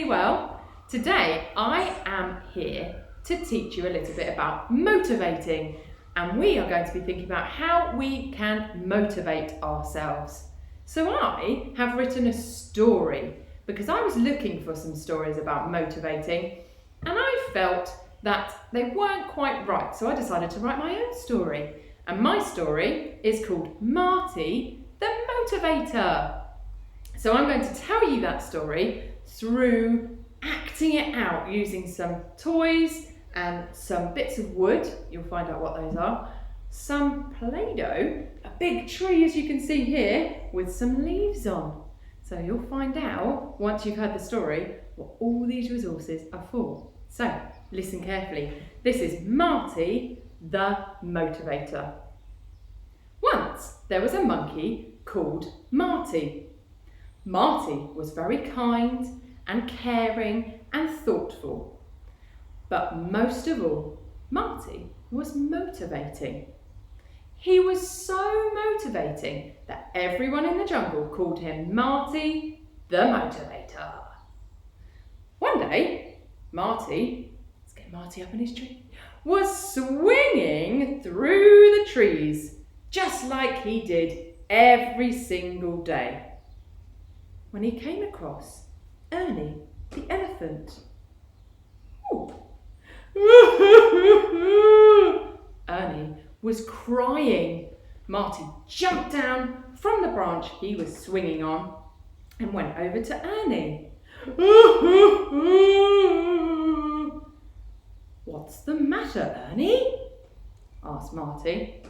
really well. Today I am here to teach you a little bit about motivating, and we are going to be thinking about how we can motivate ourselves. So I have written a story because I was looking for some stories about motivating and I felt that they weren't quite right, so I decided to write my own story. And my story is called Marty the Motivator. So I'm going to tell you that story through acting it out using some toys and some bits of wood. You'll find out what those are. Some Play-Doh, a big tree as you can see here with some leaves on. So you'll find out once you've heard the story what all these resources are for. So listen carefully. This is Marty the Motivator. Once there was a monkey called Marty. Marty was very kind and caring and thoughtful. But most of all, Marty was motivating. He was so motivating that everyone in the jungle called him Marty the Motivator. One day, Marty, let's get Marty up in his tree, was swinging through the trees, just like he did every single day, when he came across Ernie the elephant. Ernie was crying. Marty jumped down from the branch he was swinging on and went over to Ernie. "What's the matter, Ernie?" asked Marty.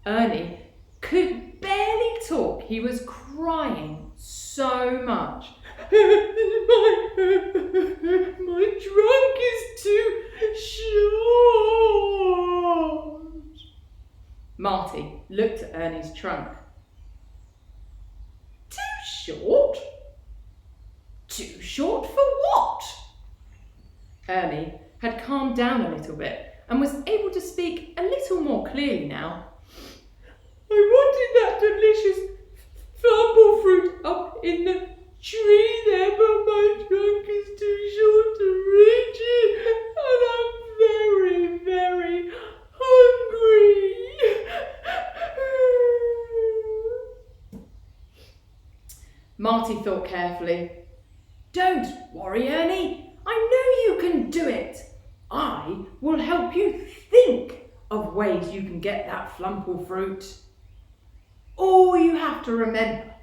Ernie could barely talk. He was crying so much. My trunk is too short. Marty looked at Ernie's trunk. Too short? Too short for what? Ernie had calmed down a little bit and was able to speak a little more clearly now. "I wanted that delicious fumble fruit up in the tree there, but my trunk is too short to reach it, and I'm very, very hungry." Marty thought carefully. "Don't worry, Ernie. I know you can do it. I will help you think of ways you can get that flumple fruit. All you have to remember,"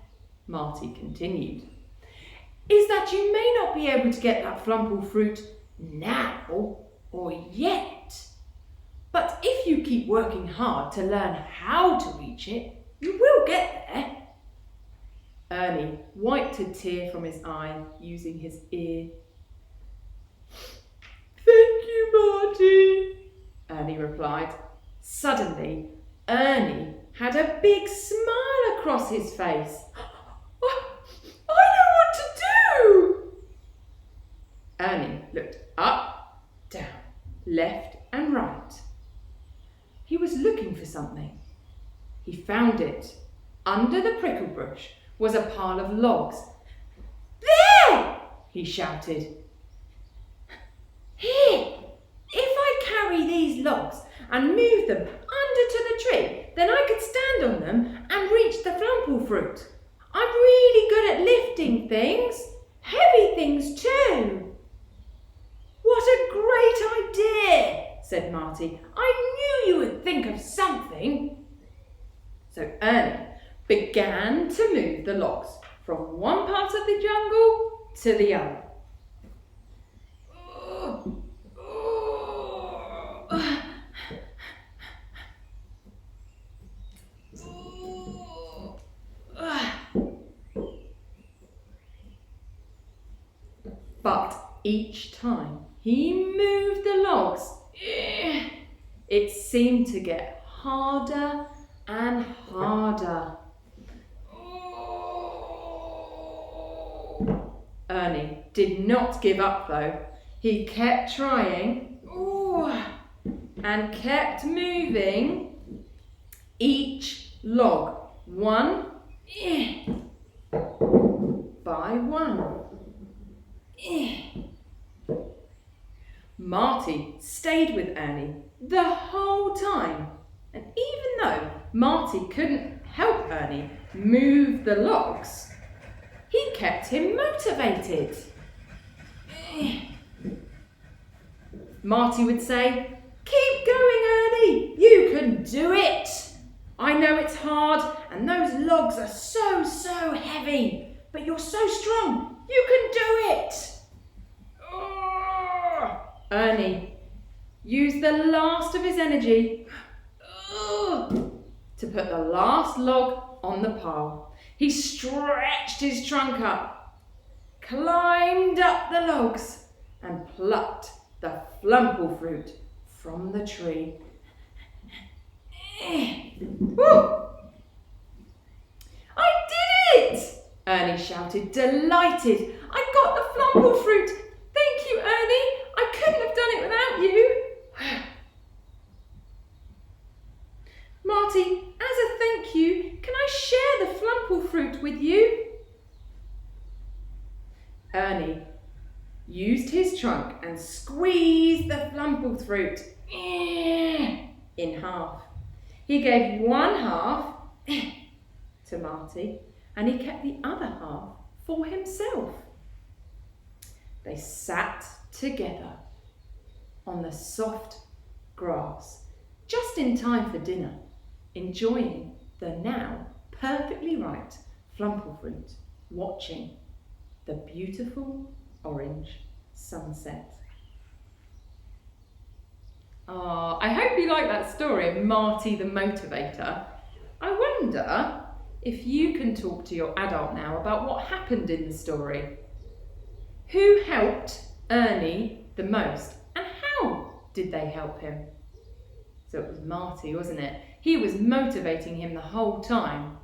Marty continued, "is that you may not be able to get that flumple fruit now or yet. But if you keep working hard to learn how to reach it, you will get there." Ernie wiped a tear from his eye using his ear. "Thank you, Marty," Ernie replied. Suddenly, Ernie had a big smile across his face. "I know what to do!" Ernie looked up, down, left and right. He was looking for something. He found it. Under the prickle bush was a pile of logs. "There!" he shouted. "Here, if I carry these logs and move them under to the tree, then I could stand on them and reach the flumple fruit. I'm really good at lifting things, heavy things too." "What a great idea," said Marty. "I knew you would think of something." So Ernie began to move the logs from one part of the jungle to the other. But each time he moved the logs, it seemed to get harder and harder. Ernie did not give up though. He kept trying and kept moving each log one by one. Marty stayed with Ernie the whole time, and even though Marty couldn't help Ernie move the logs, he kept him motivated. Marty would say, "Keep going, Ernie, you can do it. I know it's hard and those logs are so heavy, but you're so strong, you can do it." Ernie used the last of his energy to put the last log on the pile. He stretched his trunk up, climbed up the logs and plucked the flumple fruit from the tree. "I did it!" Ernie shouted, delighted. "I got the flumple fruit. Thank you, Ernie. I couldn't have done it without you." "Marty, as a thank you, can I share the flumple fruit with you?" Ernie used his trunk and squeezed the flumple fruit in half. He gave one half to Marty and he kept the other half for himself. They sat together on the soft grass just in time for dinner, enjoying the now perfectly ripe flumple fruit, watching the beautiful orange sunset. Oh, I hope you like that story of Marty the Motivator. I wonder if you can talk to your adult now about what happened in the story. Who helped Ernie the most and how did they help him? So it was Marty, wasn't it? He was motivating him the whole time.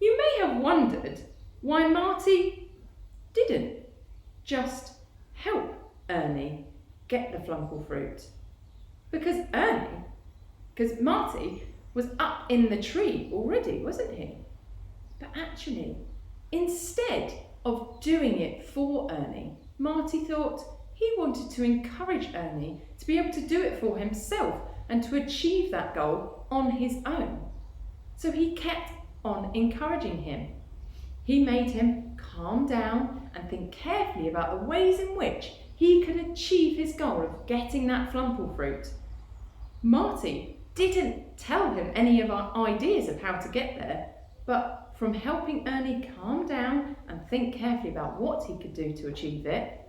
You may have wondered why Marty didn't just help Ernie get the flumple fruit. Because Marty was up in the tree already, wasn't he? But actually, instead of doing it for Ernie, Marty thought he wanted to encourage Ernie to be able to do it for himself and to achieve that goal on his own. So he kept on encouraging him. He made him calm down and think carefully about the ways in which he could achieve his goal of getting that flumple fruit. Marty didn't tell him any of our ideas of how to get there, but from helping Ernie calm down and think carefully about what he could do to achieve it,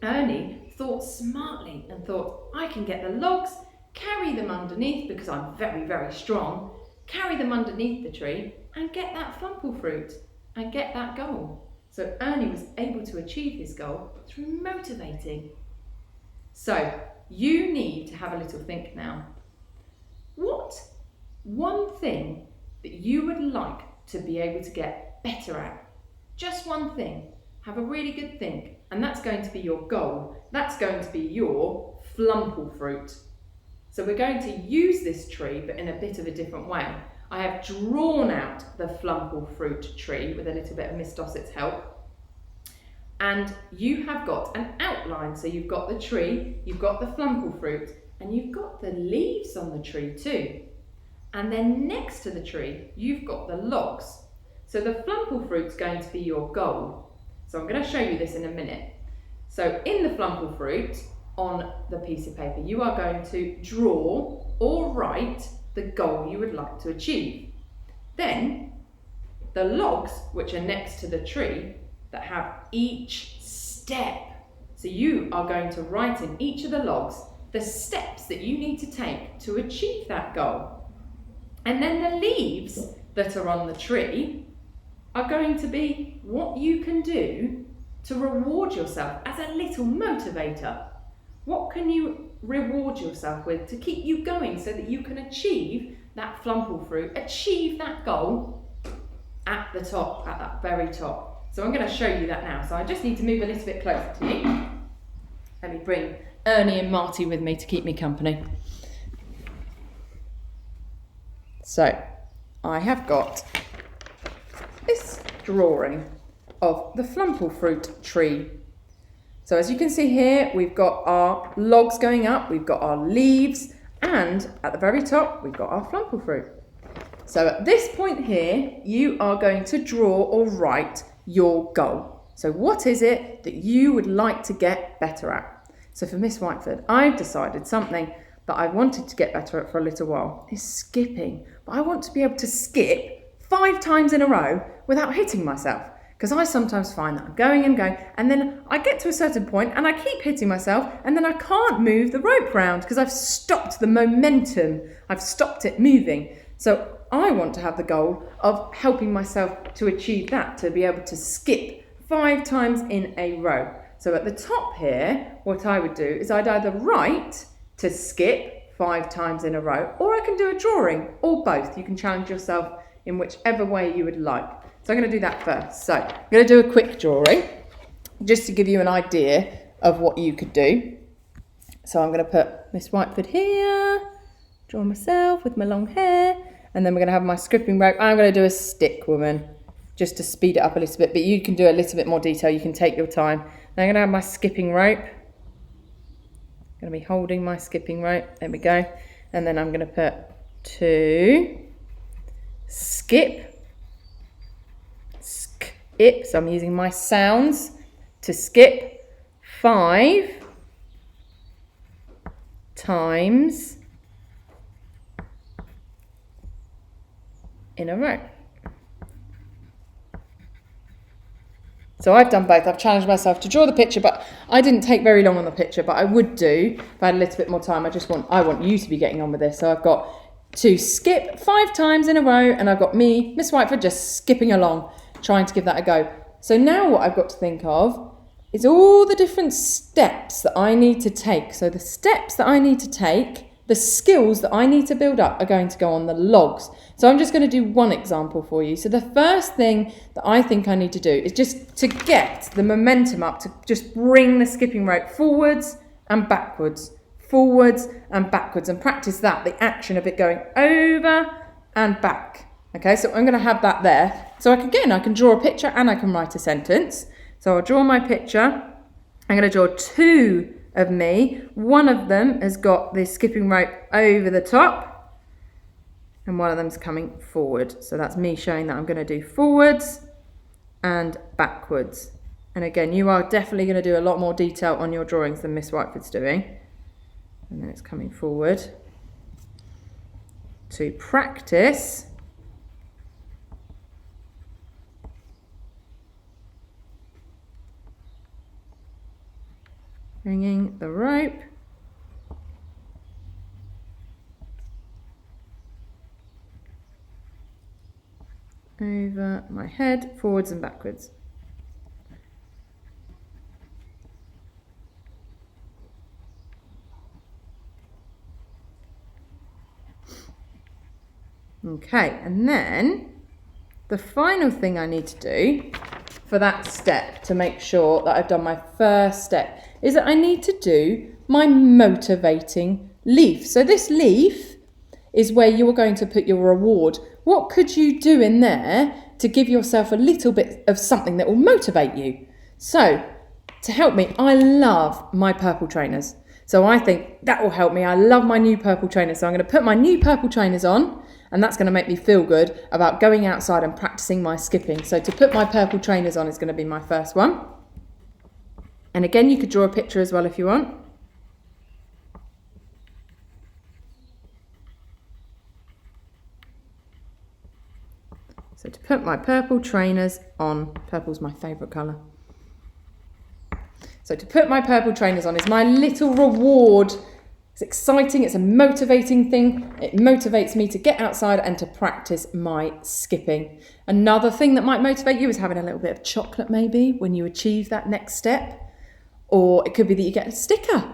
Ernie thought smartly and thought, "I can get the logs, carry them underneath because I'm very strong, carry them underneath the tree and get that flumple fruit and get that goal." So Ernie was able to achieve his goal through motivating. So you need to have a little think now. What one thing that you would like to be able to get better at? Just one thing. Have a really good think. And that's going to be your goal. That's going to be your flumple fruit. So we're going to use this tree, but in a bit of a different way. I have drawn out the flumple fruit tree with a little bit of Miss Dossett's help. And you have got an outline. So you've got the tree, you've got the flumple fruit, and you've got the leaves on the tree too. And then next to the tree, you've got the logs. So the flumple fruit's going to be your goal. So I'm going to show you this in a minute. So in the flumple fruit, on the piece of paper, you are going to draw or write the goal you would like to achieve. Then the logs, which are next to the tree, that have each step. So you are going to write in each of the logs the steps that you need to take to achieve that goal. And then the leaves that are on the tree are going to be what you can do to reward yourself as a little motivator. What can you reward yourself with to keep you going so that you can achieve that flumple fruit, achieve that goal at the top, at that very top. So I'm going to show you that now. So I just need to move a little bit closer to you. Let me bring Ernie and Marty with me to keep me company. So I have got this drawing of the flumple fruit tree. So as you can see here, we've got our logs going up, we've got our leaves, and at the very top, we've got our flumple fruit. So at this point here, you are going to draw or write your goal. So what is it that you would like to get better at? So for Miss Whitefoord, I've decided something that I wanted to get better at for a little while is skipping. But I want to be able to skip 5 times in a row without hitting myself. Because I sometimes find that I'm going and going, and then I get to a certain point and I keep hitting myself, and then I can't move the rope round because I've stopped the momentum. I've stopped it moving. So I want to have the goal of helping myself to achieve that, to be able to skip 5 times in a row. So at the top here, what I would do is I'd either write to skip 5 times in a row, or I can do a drawing, or both. You can challenge yourself in whichever way you would like. So I'm going to do that first. So I'm going to do a quick drawing, just to give you an idea of what you could do. So I'm going to put Miss Whitefoord here, draw myself with my long hair, and then we're going to have my skipping rope. I'm going to do a stick woman, just to speed it up a little bit, but you can do a little bit more detail. You can take your time. Then I'm going to have my skipping rope. I'm going to be holding my skipping rope. There we go. And then I'm going to put 2, skip, skip. So I'm using my sounds to skip 5 times in a row. So I've done both. I've challenged myself to draw the picture, but I didn't take very long on the picture, but I would do if I had a little bit more time. I want you to be getting on with this. So I've got to skip 5 times in a row, and I've got me, Miss Whitefoord, just skipping along, trying to give that a go. So now what I've got to think of is all the different steps that I need to take. So the steps that I need to take, the skills that I need to build up are going to go on the logs. So I'm just going to do one example for you. So the first thing that I think I need to do is just to get the momentum up, to just bring the skipping rope forwards and backwards, and practice that, the action of it going over and back. Okay, so I'm going to have that there. So I can draw a picture and I can write a sentence. So I'll draw my picture. I'm going to draw 2 of me. One of them has got the skipping rope over the top, and one of them's coming forward. So that's me showing that I'm going to do forwards and backwards. And again, you are definitely going to do a lot more detail on your drawings than Miss Whitefoord's doing. And then it's coming forward to practice bringing the rope over my head, forwards and backwards. Okay, and then the final thing I need to do for that step, to make sure that I've done my first step, is that I need to do my motivating leaf. So this leaf is where you're going to put your reward. What could you do in there to give yourself a little bit of something that will motivate you? So to help me, I love my purple trainers. So I think that will help me. I love my new purple trainers. So I'm going to put my new purple trainers on, and that's going to make me feel good about going outside and practicing my skipping. So to put my purple trainers on is going to be my first one. And again, you could draw a picture as well if you want. So to put my purple trainers on, purple's my favourite colour. So to put my purple trainers on is my little reward. It's exciting, it's a motivating thing. It motivates me to get outside and to practice my skipping. Another thing that might motivate you is having a little bit of chocolate maybe when you achieve that next step. Or it could be that you get a sticker.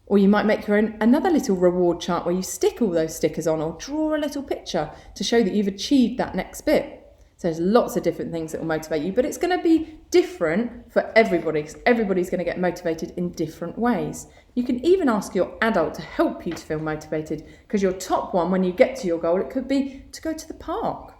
Or you might make your own another little reward chart where you stick all those stickers on, or draw a little picture to show that you've achieved that next bit. So there's lots of different things that will motivate you, but it's going to be different for everybody, because everybody's going to get motivated in different ways. You can even ask your adult to help you to feel motivated, because your top one, when you get to your goal, it could be to go to the park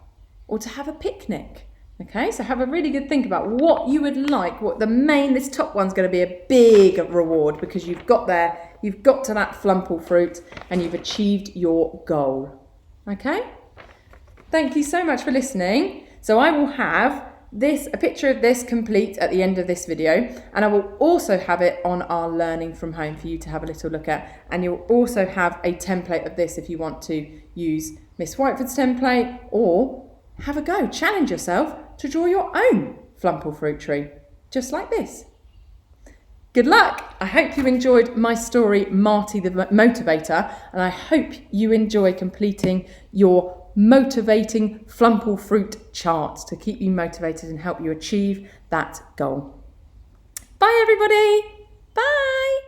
or to have a picnic. Okay, so have a really good think about what you would like, this top one's going to be a big reward because you've got to that flumple fruit and you've achieved your goal. Okay? Thank you so much for listening. So I will have a picture of this complete at the end of this video, and I will also have it on our learning from home for you to have a little look at, and you'll also have a template of this if you want to use Miss Whitefoord's template or have a go, challenge yourself to draw your own flumple fruit tree, just like this. Good luck! I hope you enjoyed my story, Marty the Motivator, and I hope you enjoy completing your motivating flumple fruit chart to keep you motivated and help you achieve that goal. Bye everybody! Bye!